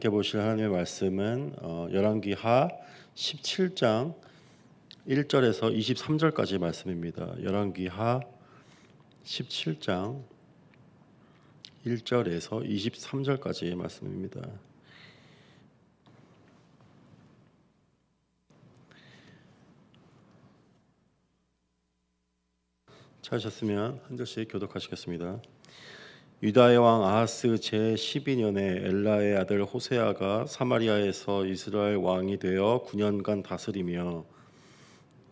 함께 보실 하나님의 말씀은 열왕기하 17장 1절에서 23절까지 말씀입니다. 열왕기하 17장 1절에서 23절까지 말씀입니다. 찾으셨으면 한 절씩 교독하시겠습니다. 유다의 왕 아하스 제12년에 엘라의 아들 호세아가 사마리아에서 이스라엘 왕이 되어 9년간 다스리며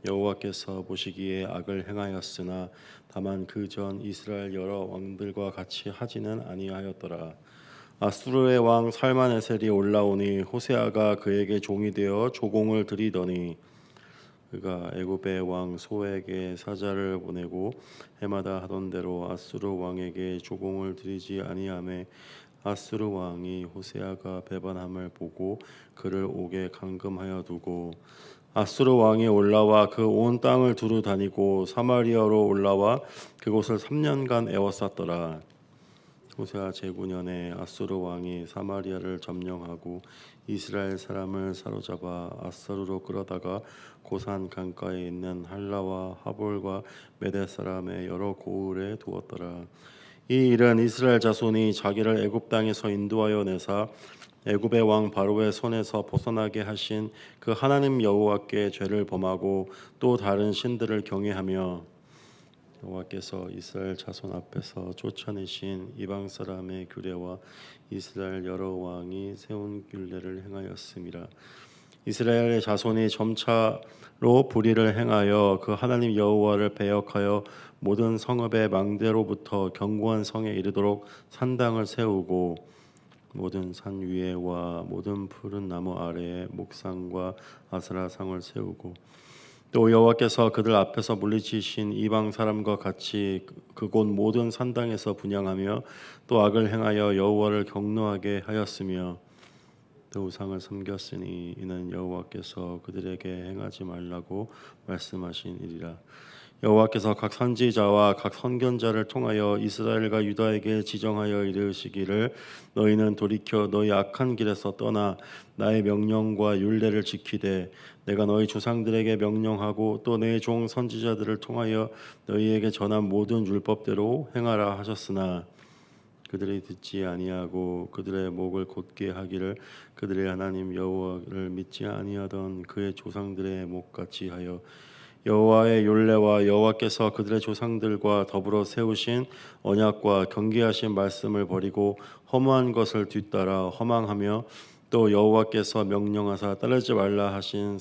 여호와께서 보시기에 악을 행하였으나 다만 그 전 이스라엘 여러 왕들과 같이 하지는 아니하였더라. 아수르의 왕 살마네셀이 올라오니 호세아가 그에게 종이 되어 조공을 드리더니 그가 애굽의 왕 소에게 사자를 보내고 해마다 하던 대로 아수르 왕에게 조공을 드리지 아니하매 아수르 왕이 호세아가 배반함을 보고 그를 옥에 감금하여 두고 아수르 왕이 올라와 그 온 땅을 두루 다니고 사마리아로 올라와 그곳을 3년간 에워쌌더라. 호세아 제9년에 아수르 왕이 사마리아를 점령하고 이스라엘 사람을 사로잡아 아수르로 끌어다가 고산 강가에 있는 할라와 하볼과 메대 사람의 여러 고을에 두었더라. 이 일은 이스라엘 자손이 자기를 애굽 땅에서 인도하여 내사 애굽의 왕 바로의 손에서 벗어나게 하신 그 하나님 여호와께 죄를 범하고 또 다른 신들을 경외하며 여호와께서 이스라엘 자손 앞에서 쫓아내신 이방 사람의 규례와 이스라엘 여러 왕이 세운 율례를 행하였음이라. 이스라엘의 자손이 점차로 불의를 행하여 그 하나님 여호와를 배역하여 모든 성읍의 망대로부터 견고한 성에 이르도록 산당을 세우고 모든 산 위에와 모든 푸른 나무 아래에 목상과 아스라 상을 세우고 또 여호와께서 그들 앞에서 물리치신 이방 사람과 같이 그곳 모든 산당에서 분향하며 또 악을 행하여 여호와를 경노하게 하였으며 또 우상을 섬겼으니 이는 여호와께서 그들에게 행하지 말라고 말씀하신 일이라. 여호와께서 각 선지자와 각 선견자를 통하여 이스라엘과 유다에게 지정하여 이르시기를 너희는 돌이켜 너희 악한 길에서 떠나 나의 명령과 율례를 지키되 내가 너희 조상들에게 명령하고 또 내 종 선지자들을 통하여 너희에게 전한 모든 율법대로 행하라 하셨으나 그들이 듣지 아니하고 그들의 목을 곧게 하기를 그들의 하나님 여호와를 믿지 아니하던 그의 조상들의 목같이 하여 여호와의 율례와 여호와께서 그들의 조상들과 더불어 세우신 언약과 경계하신 말씀을 버리고 허무한 것을 뒤따라 허망하며 또 여호와께서 명령하사 따르지 말라 하신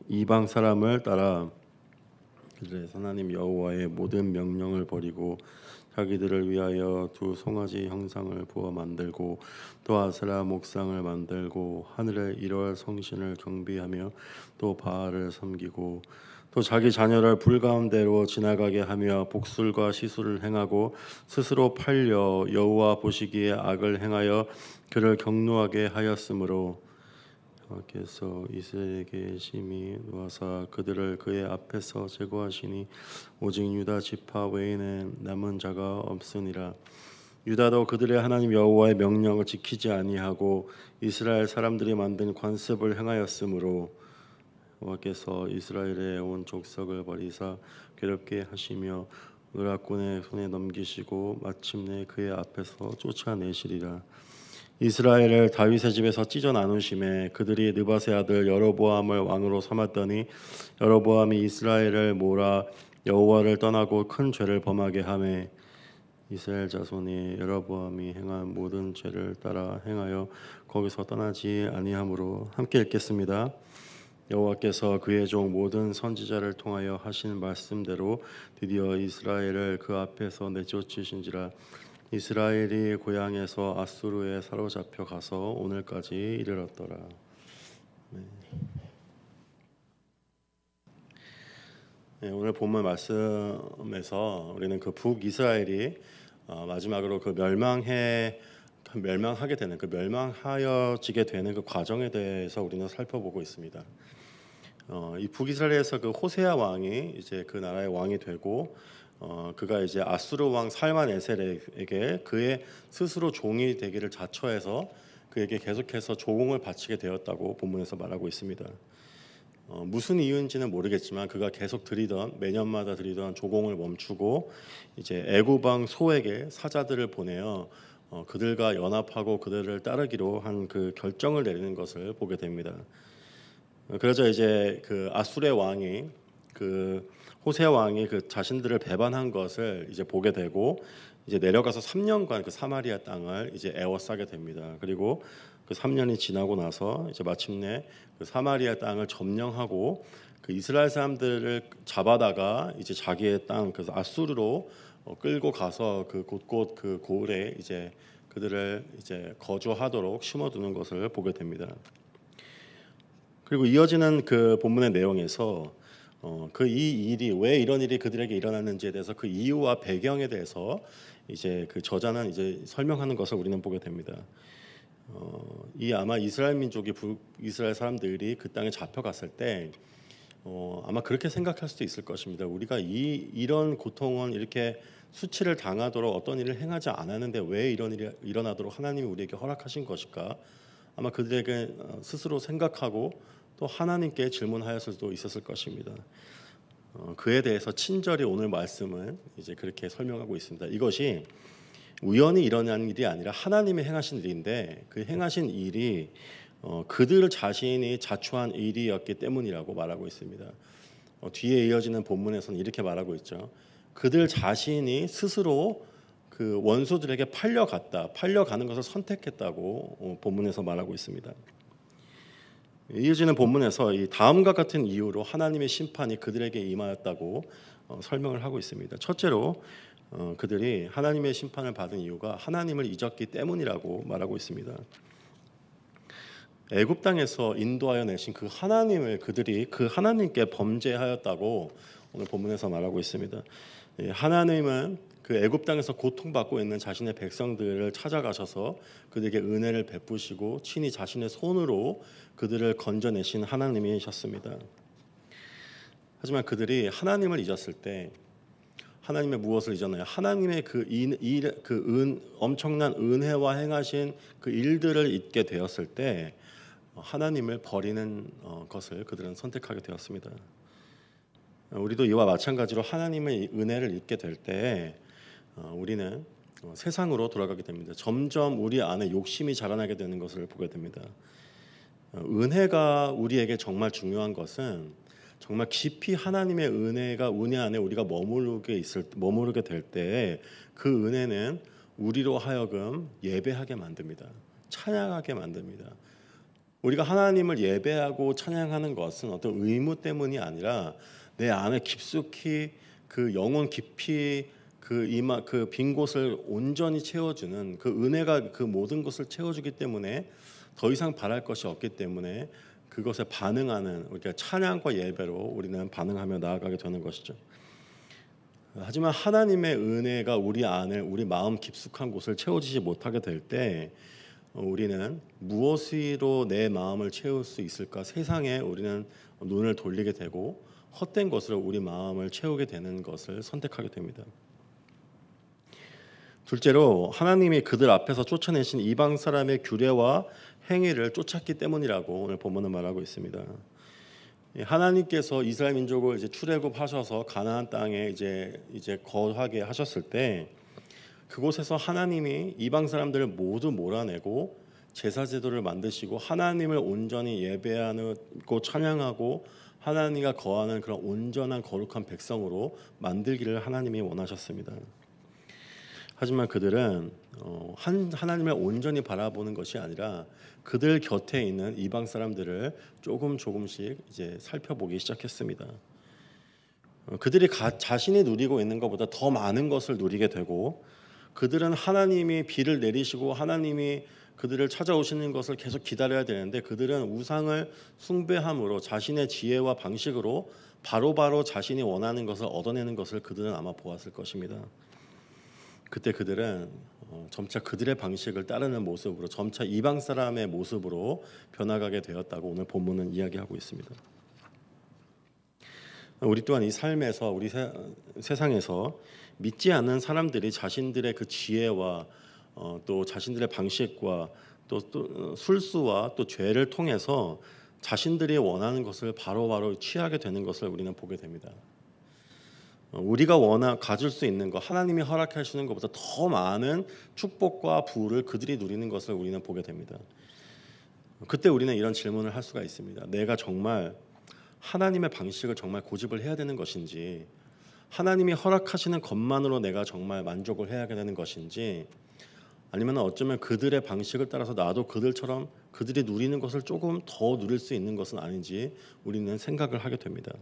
이방 사람을 따라 그들의 하나님 여호와의 모든 명령을 버리고 자기들을 위하여 두 송아지 형상을 부어 만들고 또 아세라 목상을 만들고 하늘의 일월 성신을 경배하며 또 바알을 섬기고 또 자기 자녀를 불 가운데로 지나가게 하며 복술과 시술을 행하고 스스로 팔려 여호와 보시기에 악을 행하여 그를 경노하게 하였으므로 여호와께서 이스라엘에게 심히 노하사 그들을 그의 앞에서 제거하시니 오직 유다 지파 외에는 남은 자가 없으니라. 유다도 그들의 하나님 여호와의 명령을 지키지 아니하고 이스라엘 사람들이 만든 관습을 행하였으므로 여호와께서 이스라엘의 온 족속을 버리사 괴롭게 하시며 의락군의 손에 넘기시고 마침내 그의 앞에서 쫓아내시리라. 이스라엘을 다윗의 집에서 찢어 나누심에 그들이 느밧의 아들 여로보암을 왕으로 삼았더니 여로보암이 이스라엘을 몰아 여호와를 떠나고 큰 죄를 범하게 하매 이스라엘 자손이 여로보암이 행한 모든 죄를 따라 행하여 거기서 떠나지 아니하므로 함께 읽겠습니다. 여호와께서 그의 종 모든 선지자를 통하여 하신 말씀대로 드디어 이스라엘을 그 앞에서 내쫓으신지라. 이스라엘이 고향에서 아수르에 사로잡혀 가서 오늘까지 이르렀더라. 네, 오늘 본문 말씀에서 우리는 그 북이스라엘이 마지막으로 그 멸망하게 되는 그 멸망하여지게 되는 그 과정에 대해서 우리는 살펴보고 있습니다. 이 북이스라엘에서 그 호세아 왕이 이제 그 나라의 왕이 되고 그가 이제 아수르 왕 살만에셀에게 그의 스스로 종이 되기를 자처해서 그에게 계속해서 조공을 바치게 되었다고 본문에서 말하고 있습니다. 무슨 이유인지는 모르겠지만 그가 계속 드리던 매년마다 드리던 조공을 멈추고 이제 애굽 왕 소에게 사자들을 보내어 그들과 연합하고 그들을 따르기로 한 그 결정을 내리는 것을 보게 됩니다. 그러자 이제 그 아수르의 왕이 그 호세 왕이 그 자신들을 배반한 것을 이제 보게 되고 이제 내려가서 3년간 그 사마리아 땅을 이제 에워싸게 됩니다. 그리고 그 3년이 지나고 나서 이제 마침내 그 사마리아 땅을 점령하고 그 이스라엘 사람들을 잡아다가 이제 자기의 땅 그 아수르로 끌고 가서 그 곳곳 그 고을에 이제 그들을 이제 거주하도록 심어두는 것을 보게 됩니다. 그리고 이어지는 그 본문의 내용에서 그 이 일이 왜 이런 일이 그들에게 일어났는지에 대해서 그 이유와 배경에 대해서 이제 그 저자는 이제 설명하는 것을 우리는 보게 됩니다. 이 아마 이스라엘 민족이 이스라엘 사람들이 그 땅에 잡혀갔을 때 아마 그렇게 생각할 수도 있을 것입니다. 우리가 이런 고통은 이렇게 수치를 당하도록 어떤 일을 행하지 않았는데 왜 이런 일이 일어나도록 하나님이 우리에게 허락하신 것일까? 아마 그들에게 스스로 생각하고 또 하나님께 질문하였을 수도 있었을 것입니다. 그에 대해서 친절히 오늘 말씀은 이제 그렇게 설명하고 있습니다. 이것이 우연히 일어난 일이 아니라 하나님이 행하신 일인데 그 행하신 일이 그들 자신이 자초한 일이었기 때문이라고 말하고 있습니다. 뒤에 이어지는 본문에서는 이렇게 말하고 있죠. 그들 자신이 스스로 그 원수들에게 팔려가는 것을 선택했다고 본문에서 말하고 있습니다. 이어지는 본문에서 이 다음과 같은 이유로 하나님의 심판이 그들에게 임하였다고 설명을 하고 있습니다. 첫째로 그들이 하나님의 심판을 받은 이유가 하나님을 잊었기 때문이라고 말하고 있습니다. 애굽 땅에서 인도하여 내신 그 하나님을 그들이 그 하나님께 범죄하였다고 오늘 본문에서 말하고 있습니다. 하나님은 그 애굽 땅에서 고통받고 있는 자신의 백성들을 찾아가셔서 그들에게 은혜를 베푸시고 친히 자신의 손으로 그들을 건져내신 하나님이셨습니다. 하지만 그들이 하나님을 잊었을 때 하나님의 무엇을 잊었나요? 하나님의 엄청난 은혜와 행하신 그 일들을 잊게 되었을 때 하나님을 버리는 것을 그들은 선택하게 되었습니다. 우리도 이와 마찬가지로 하나님의 은혜를 잊게 될 때 우리는 세상으로 돌아가게 됩니다. 점점 우리 안에 욕심이 자라나게 되는 것을 보게 됩니다. 은혜가 우리에게 정말 중요한 것은 정말 깊이 하나님의 은혜 안에 우리가 머무르게 될 때 그 은혜는 우리로 하여금 예배하게 만듭니다. 찬양하게 만듭니다. 우리가 하나님을 예배하고 찬양하는 것은 어떤 의무 때문이 아니라 내 안에 깊숙이 그 영혼 깊이 그 빈 곳을 온전히 채워주는 그 은혜가 그 모든 것을 채워주기 때문에 더 이상 바랄 것이 없기 때문에 그것에 반응하는 우리가 찬양과 예배로 우리는 반응하며 나아가게 되는 것이죠. 하지만 하나님의 은혜가 우리 마음 깊숙한 곳을 채워지지 못하게 될 때 우리는 무엇으로 내 마음을 채울 수 있을까? 세상에 우리는 눈을 돌리게 되고 헛된 것으로 우리 마음을 채우게 되는 것을 선택하게 됩니다. 둘째로 하나님이 그들 앞에서 쫓아내신 이방 사람의 규례와 행위를 쫓았기 때문이라고 오늘 본문은 말하고 있습니다. 하나님께서 이스라엘 민족을 이제 출애굽하셔서 가나안 땅에 이제 거하게 하셨을 때 그곳에서 하나님이 이방 사람들을 모두 몰아내고 제사 제도를 만드시고 하나님을 온전히 예배하고 찬양하고 하나님과 거하는 그런 온전한 거룩한 백성으로 만들기를 하나님이 원하셨습니다. 하지만 그들은 하나님을 온전히 바라보는 것이 아니라 그들 곁에 있는 이방 사람들을 조금씩 이제 살펴보기 시작했습니다. 그들이 자신이 누리고 있는 것보다 더 많은 것을 누리게 되고 그들은 하나님이 비를 내리시고 하나님이 그들을 찾아오시는 것을 계속 기다려야 되는데 그들은 우상을 숭배함으로 자신의 지혜와 방식으로 바로바로 자신이 원하는 것을 얻어내는 것을 그들은 아마 보았을 것입니다. 그때 그들은 점차 그들의 방식을 따르는 모습으로 점차 이방 사람의 모습으로 변화가게 되었다고 오늘 본문은 이야기하고 있습니다. 우리 또한 이 삶에서 우리 세상에서 믿지 않는 사람들이 자신들의 그 지혜와 또 자신들의 방식과 또 술수와 또 죄를 통해서 자신들이 원하는 것을 바로바로 취하게 되는 것을 우리는 보게 됩니다. 우리가 가질 수 있는 것, 하나님이 허락해 주시는 것보다 더 많은 축복과 부를 그들이 누리는 것을 우리는 보게 됩니다. 그때 우리는 이런 질문을 할 수가 있습니다. 내가 정말 하나님의 방식을 정말 고집을 해야 되는 것인지, 하나님이 허락하시는 것만으로 내가 정말 만족을 해야 되는 것인지, 아니면 어쩌면 그들의 방식을 따라서 나도 그들처럼 그들이 누리는 것을 조금 더 누릴 수 있는 것은 아닌지 우리는 생각을 하게 됩니다.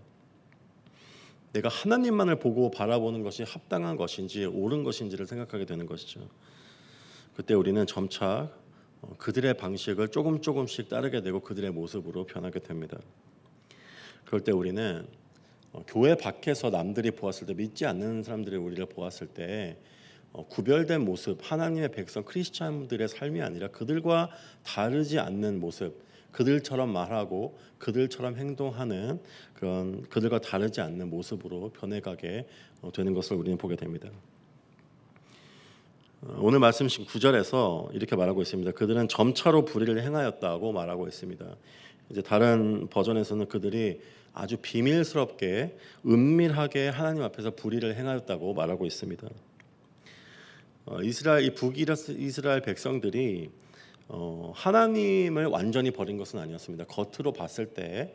내가 하나님만을 보고 바라보는 것이 합당한 것인지 옳은 것인지를 생각하게 되는 것이죠. 그때 우리는 점차 그들의 방식을 조금씩 따르게 되고 그들의 모습으로 변하게 됩니다. 그럴 때 우리는 교회 밖에서 남들이 보았을 때, 믿지 않는 사람들이 우리를 보았을 때 구별된 모습, 하나님의 백성 크리스찬들의 삶이 아니라 그들과 다르지 않는 모습, 그들처럼 말하고 그들처럼 행동하는 그런 그들과 다르지 않는 모습으로 변해가게 되는 것을 우리는 보게 됩니다. 오늘 말씀 9절에서 이렇게 말하고 있습니다. 그들은 점차로 불의를 행하였다고 말하고 있습니다. 이제 다른 버전에서는 그들이 아주 비밀스럽게 은밀하게 하나님 앞에서 불의를 행하였다고 말하고 있습니다. 이 북이스라엘 백성들이 하나님을 완전히 버린 것은 아니었습니다. 겉으로 봤을 때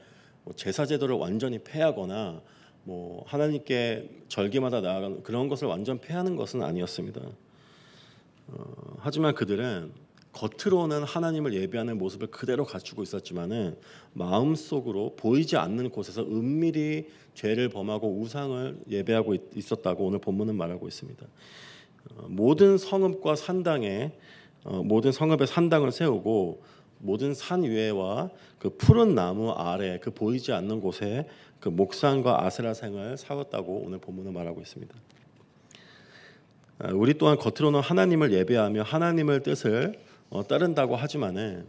제사 제도를 완전히 폐하거나 하나님께 절기마다 나아가는 그런 것을 완전 폐하는 것은 아니었습니다. 하지만 그들은 겉으로는 하나님을 예배하는 모습을 그대로 갖추고 있었지만은 마음속으로 보이지 않는 곳에서 은밀히 죄를 범하고 우상을 예배하고 있었다고 오늘 본문은 말하고 있습니다. 모든 성읍과 산당에 모든 성읍에 산당을 세우고 모든 산 위에와 그 푸른 나무 아래 그 보이지 않는 곳에 그 목상과 아세라상을 세웠다고 오늘 본문은 말하고 있습니다. 우리 또한 겉으로는 하나님을 예배하며 하나님의 뜻을 따른다고 하지만은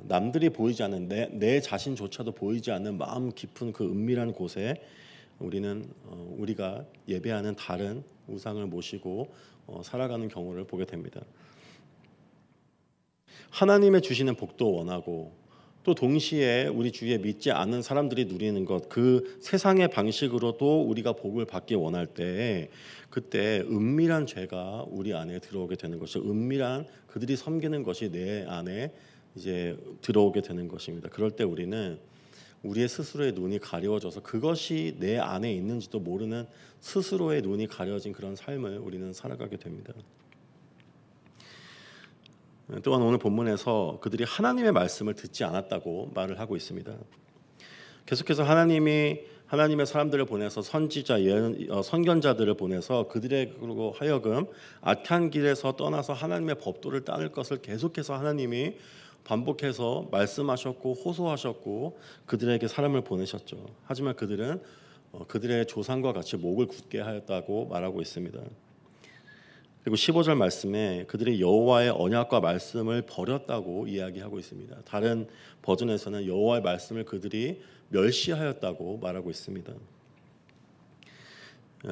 남들이 보이지 않는 내 자신조차도 보이지 않는 마음 깊은 그 은밀한 곳에 우리는 우리가 예배하는 다른 우상을 모시고 살아가는 경우를 보게 됩니다. 하나님의 주시는 복도 원하고 또 동시에 우리 주위에 믿지 않는 사람들이 누리는 것, 그 세상의 방식으로도 우리가 복을 받기 원할 때 그때 은밀한 죄가 우리 안에 들어오게 되는 것이죠. 은밀한 그들이 섬기는 것이 내 안에 이제 들어오게 되는 것입니다. 그럴 때 우리는 우리의 스스로의 눈이 가려워져서 그것이 내 안에 있는지도 모르는 스스로의 눈이 가려진 그런 삶을 우리는 살아가게 됩니다. 또한 오늘 본문에서 그들이 하나님의 말씀을 듣지 않았다고 말을 하고 있습니다. 계속해서 하나님의 사람들을 보내서 선지자, 선견자들을 보내서 그들에게로 하여금 악한 길에서 떠나서 하나님의 법도를 따를 것을 계속해서 하나님이 반복해서 말씀하셨고 호소하셨고 그들에게 사람을 보내셨죠. 하지만 그들은 그들의 조상과 같이 목을 굳게 하였다고 말하고 있습니다. 그리고 15절 말씀에 그들이 여호와의 언약과 말씀을 버렸다고 이야기하고 있습니다. 다른 버전에서는 여호와의 말씀을 그들이 멸시하였다고 말하고 있습니다.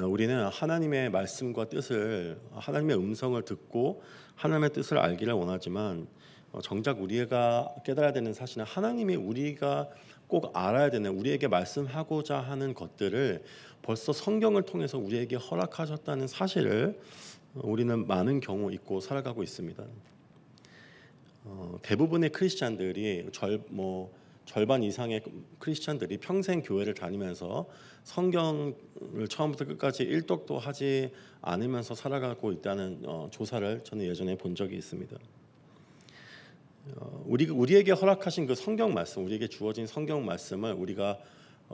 우리는 하나님의 말씀과 뜻을, 하나님의 음성을 듣고 하나님의 뜻을 알기를 원하지만 정작 우리가 깨달아야 되는 사실은 하나님이 우리가 꼭 알아야 되는, 우리에게 말씀하고자 하는 것들을 벌써 성경을 통해서 우리에게 허락하셨다는 사실을 우리는 많은 경우 잊고 살아가고 있습니다. 대부분의 크리스찬들이 절반 이상의 크리스찬들이 평생 교회를 다니면서 성경을 처음부터 끝까지 일독도 하지 않으면서 살아가고 있다는 조사를 저는 예전에 본 적이 있습니다. 우리에게 허락하신 그 성경 말씀, 우리에게 주어진 성경 말씀을 우리가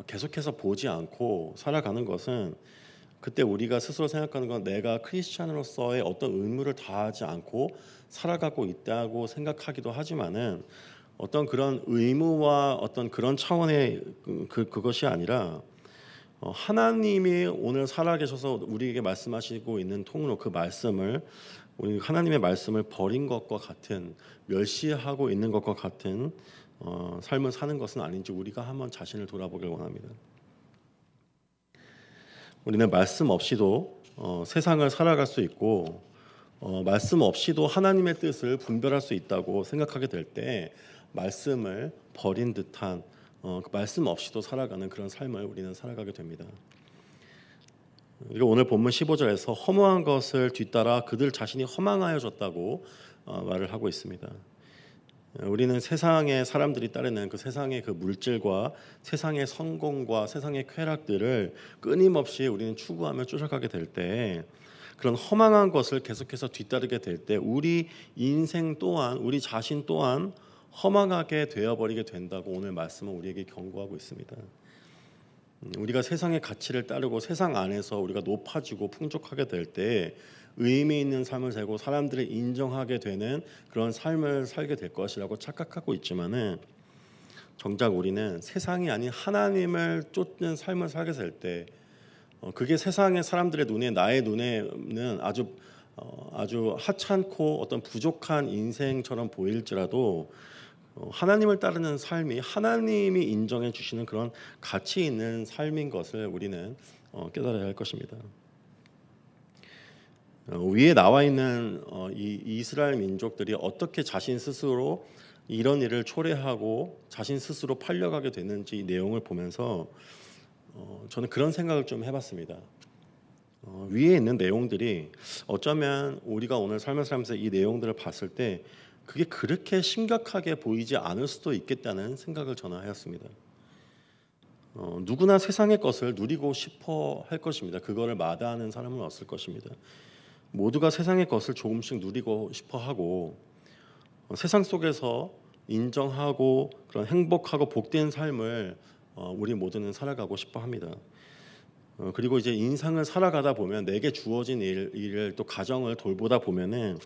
계속해서 보지 않고 살아가는 것은 그때 우리가 스스로 생각하는 건 내가 크리스찬으로서의 어떤 의무를 다하지 않고 살아가고 있다고 생각하기도 하지만은 어떤 그런 의무와 어떤 그런 차원의 그것이 아니라 하나님이 오늘 살아계셔서 우리에게 말씀하시고 있는 통로 그 말씀을 우리 하나님의 말씀을 버린 것과 같은 멸시하고 있는 것과 같은 삶을 사는 것은 아닌지 우리가 한번 자신을 돌아보길 원합니다. 우리는 말씀 없이도 세상을 살아갈 수 있고 말씀 없이도 하나님의 뜻을 분별할 수 있다고 생각하게 될 때 말씀을 버린 듯한 그 말씀 없이도 살아가는 그런 삶을 우리는 살아가게 됩니다. 그리고 오늘 본문 15절에서 허무한 것을 뒤따라 그들 자신이 허망하여졌다고 말을 하고 있습니다. 우리는 세상의 사람들이 따르는 그 세상의 그 물질과 세상의 성공과 세상의 쾌락들을 끊임없이 우리는 추구하며 쫓아가게 될 때 그런 허망한 것을 계속해서 뒤따르게 될 때 우리 인생 또한 우리 자신 또한 허망하게 되어버리게 된다고 오늘 말씀은 우리에게 경고하고 있습니다. 우리가 세상의 가치를 따르고 세상 안에서 우리가 높아지고 풍족하게 될 때 의미 있는 삶을 살고 사람들을 인정하게 되는 그런 삶을 살게 될 것이라고 착각하고 있지만은 정작 우리는 세상이 아닌 하나님을 쫓는 삶을 살게 될 때 그게 세상의 사람들의 눈에 나의 눈에는 아주 하찮고 어떤 부족한 인생처럼 보일지라도 하나님을 따르는 삶이 하나님이 인정해 주시는 그런 가치 있는 삶인 것을 우리는 깨달아야 할 것입니다. 위에 나와 있는 이 이스라엘 민족들이 어떻게 자신 스스로 이런 일을 초래하고 자신 스스로 팔려가게 됐는지 이 내용을 보면서 저는 그런 생각을 좀 해봤습니다. 위에 있는 내용들이 어쩌면 우리가 오늘 삶을 살면서 이 내용들을 봤을 때 그게 그렇게 심각하게 보이지 않을 수도 있겠다는 생각을 저는 하였습니다. 누구나 세상의 것을 누리고 싶어 할 것입니다. 그거를 마다하는 사람은 없을 것입니다. 모두가 세상의 것을 조금씩 누리고 싶어 하고 세상 속에서 인정하고 그런 행복하고 복된 삶을 우리 모두는 살아가고 싶어 합니다. 그리고 이제 인생을 살아가다 보면 내게 주어진 일을 또 가정을 돌보다 보면은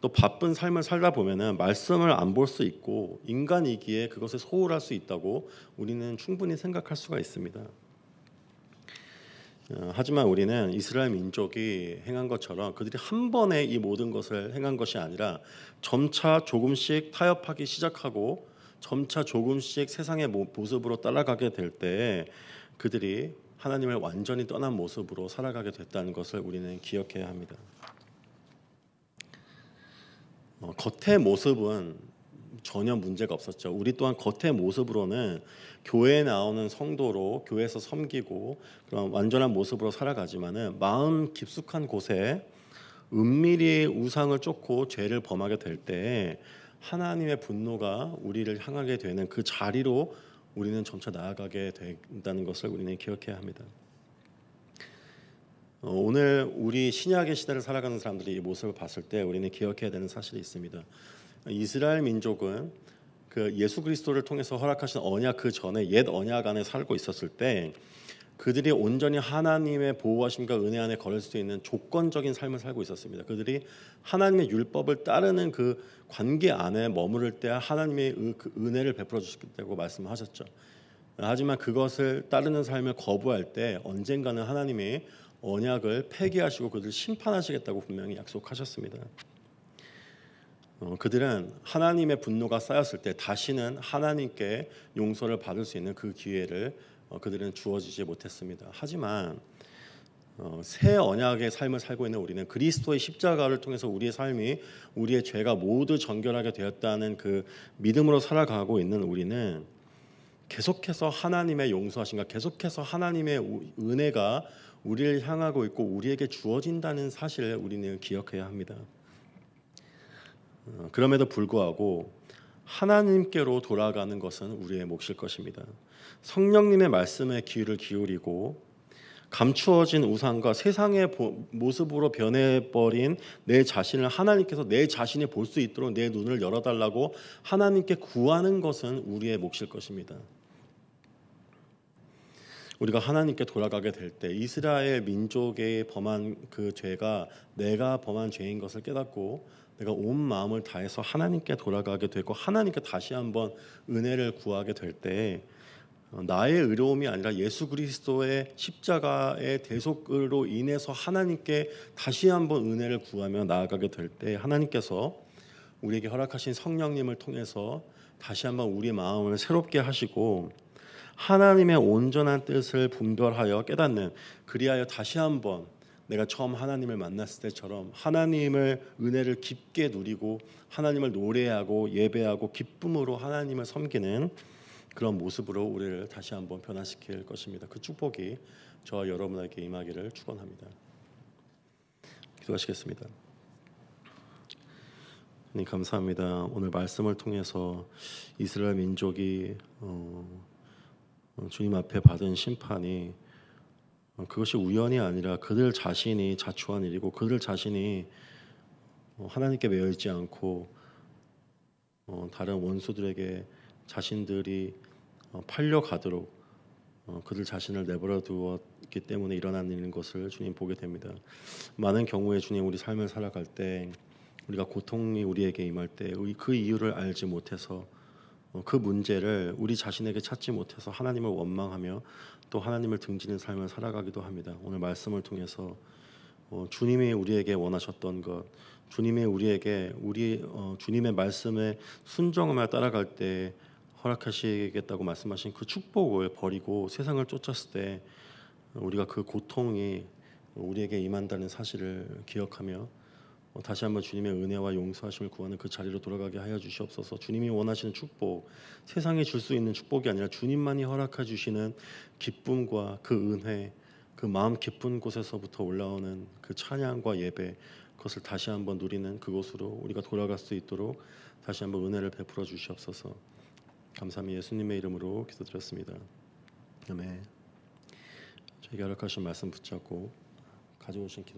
또 바쁜 삶을 살다 보면은 말씀을 안 볼 수 있고 인간이기에 그것을 소홀할 수 있다고 우리는 충분히 생각할 수가 있습니다. 하지만 우리는 이스라엘 민족이 행한 것처럼 그들이 한 번에 이 모든 것을 행한 것이 아니라 점차 조금씩 타협하기 시작하고 점차 조금씩 세상의 모습으로 따라가게 될 때 그들이 하나님을 완전히 떠난 모습으로 살아가게 됐다는 것을 우리는 기억해야 합니다. 겉의 모습은 전혀 문제가 없었죠. 우리 또한 겉의 모습으로는 교회에 나오는 성도로 교회에서 섬기고 그런 완전한 모습으로 살아가지만은 마음 깊숙한 곳에 은밀히 우상을 쫓고 죄를 범하게 될 때 하나님의 분노가 우리를 향하게 되는 그 자리로 우리는 점차 나아가게 된다는 것을 우리는 기억해야 합니다. 오늘 우리 신약의 시대를 살아가는 사람들이 이 모습을 봤을 때 우리는 기억해야 되는 사실이 있습니다. 이스라엘 민족은 그 예수 그리스도를 통해서 허락하신 언약 그 전에 옛 언약 안에 살고 있었을 때 그들이 온전히 하나님의 보호하심과 은혜 안에 걸을 수 있는 조건적인 삶을 살고 있었습니다. 그들이 하나님의 율법을 따르는 그 관계 안에 머무를 때 하나님의 그 은혜를 베풀어 주시겠다고 말씀하셨죠. 하지만 그것을 따르는 삶을 거부할 때 언젠가는 하나님이 언약을 폐기하시고 그들을 심판하시겠다고 분명히 약속하셨습니다. 그들은 하나님의 분노가 쌓였을 때 다시는 하나님께 용서를 받을 수 있는 그 기회를 그들은 주어지지 못했습니다. 하지만 새 언약의 삶을 살고 있는 우리는 그리스도의 십자가를 통해서 우리의 삶이 우리의 죄가 모두 정결하게 되었다는 그 믿음으로 살아가고 있는 우리는 계속해서 하나님의 용서하심과 계속해서 하나님의 은혜가 우리를 향하고 있고 우리에게 주어진다는 사실을 우리는 기억해야 합니다. 그럼에도 불구하고 하나님께로 돌아가는 것은 우리의 몫일 것입니다. 성령님의 말씀에 귀를 기울이고 감추어진 우상과 세상의 모습으로 변해버린 내 자신을 하나님께서 내 자신이 볼 수 있도록 내 눈을 열어달라고 하나님께 구하는 것은 우리의 몫일 것입니다. 우리가 하나님께 돌아가게 될 때 이스라엘 민족의 범한 그 죄가 내가 범한 죄인 것을 깨닫고 내가 온 마음을 다해서 하나님께 돌아가게 되고 하나님께 다시 한번 은혜를 구하게 될 때 나의 의로움이 아니라 예수 그리스도의 십자가의 대속으로 인해서 하나님께 다시 한번 은혜를 구하며 나아가게 될 때 하나님께서 우리에게 허락하신 성령님을 통해서 다시 한번 우리 마음을 새롭게 하시고 하나님의 온전한 뜻을 분별하여 깨닫는 그리하여 다시 한번 내가 처음 하나님을 만났을 때처럼 하나님을 은혜를 깊게 누리고 하나님을 노래하고 예배하고 기쁨으로 하나님을 섬기는 그런 모습으로 우리를 다시 한번 변화시킬 것입니다. 그 축복이 저와 여러분에게 임하기를 축원합니다. 기도하시겠습니다. 하나님 감사합니다. 오늘 말씀을 통해서 이스라엘 민족이 주님 앞에 받은 심판이 그것이 우연이 아니라 그들 자신이 자초한 일이고 그들 자신이 하나님께 매여 있지 않고 다른 원수들에게 자신들이 팔려가도록 그들 자신을 내버려 두었기 때문에 일어나는 것을 주님 보게 됩니다. 많은 경우에 주님 우리 삶을 살아갈 때 우리가 고통이 우리에게 임할 때 그 이유를 알지 못해서 그 문제를 우리 자신에게 찾지 못해서 하나님을 원망하며 또 하나님을 등지는 삶을 살아가기도 합니다. 오늘 말씀을 통해서 주님이 우리에게 원하셨던 것, 주님이 우리에게 주님의 말씀에 순종하며 따라갈 때 허락하시겠다고 말씀하신 그 축복을 버리고 세상을 쫓았을 때 우리가 그 고통이 우리에게 임한다는 사실을 기억하며 다시 한번 주님의 은혜와 용서하심을 구하는 그 자리로 돌아가게 하여 주시옵소서. 주님이 원하시는 축복, 세상이 줄 수 있는 축복이 아니라 주님만이 허락해 주시는 기쁨과 그 은혜, 그 마음 깊은 곳에서부터 올라오는 그 찬양과 예배, 그것을 다시 한번 누리는 그곳으로 우리가 돌아갈 수 있도록 다시 한번 은혜를 베풀어 주시옵소서. 감사합니다. 예수님의 이름으로 기도드렸습니다. 아멘. 저에게 허락하신 말씀 붙잡고 가져오신 기도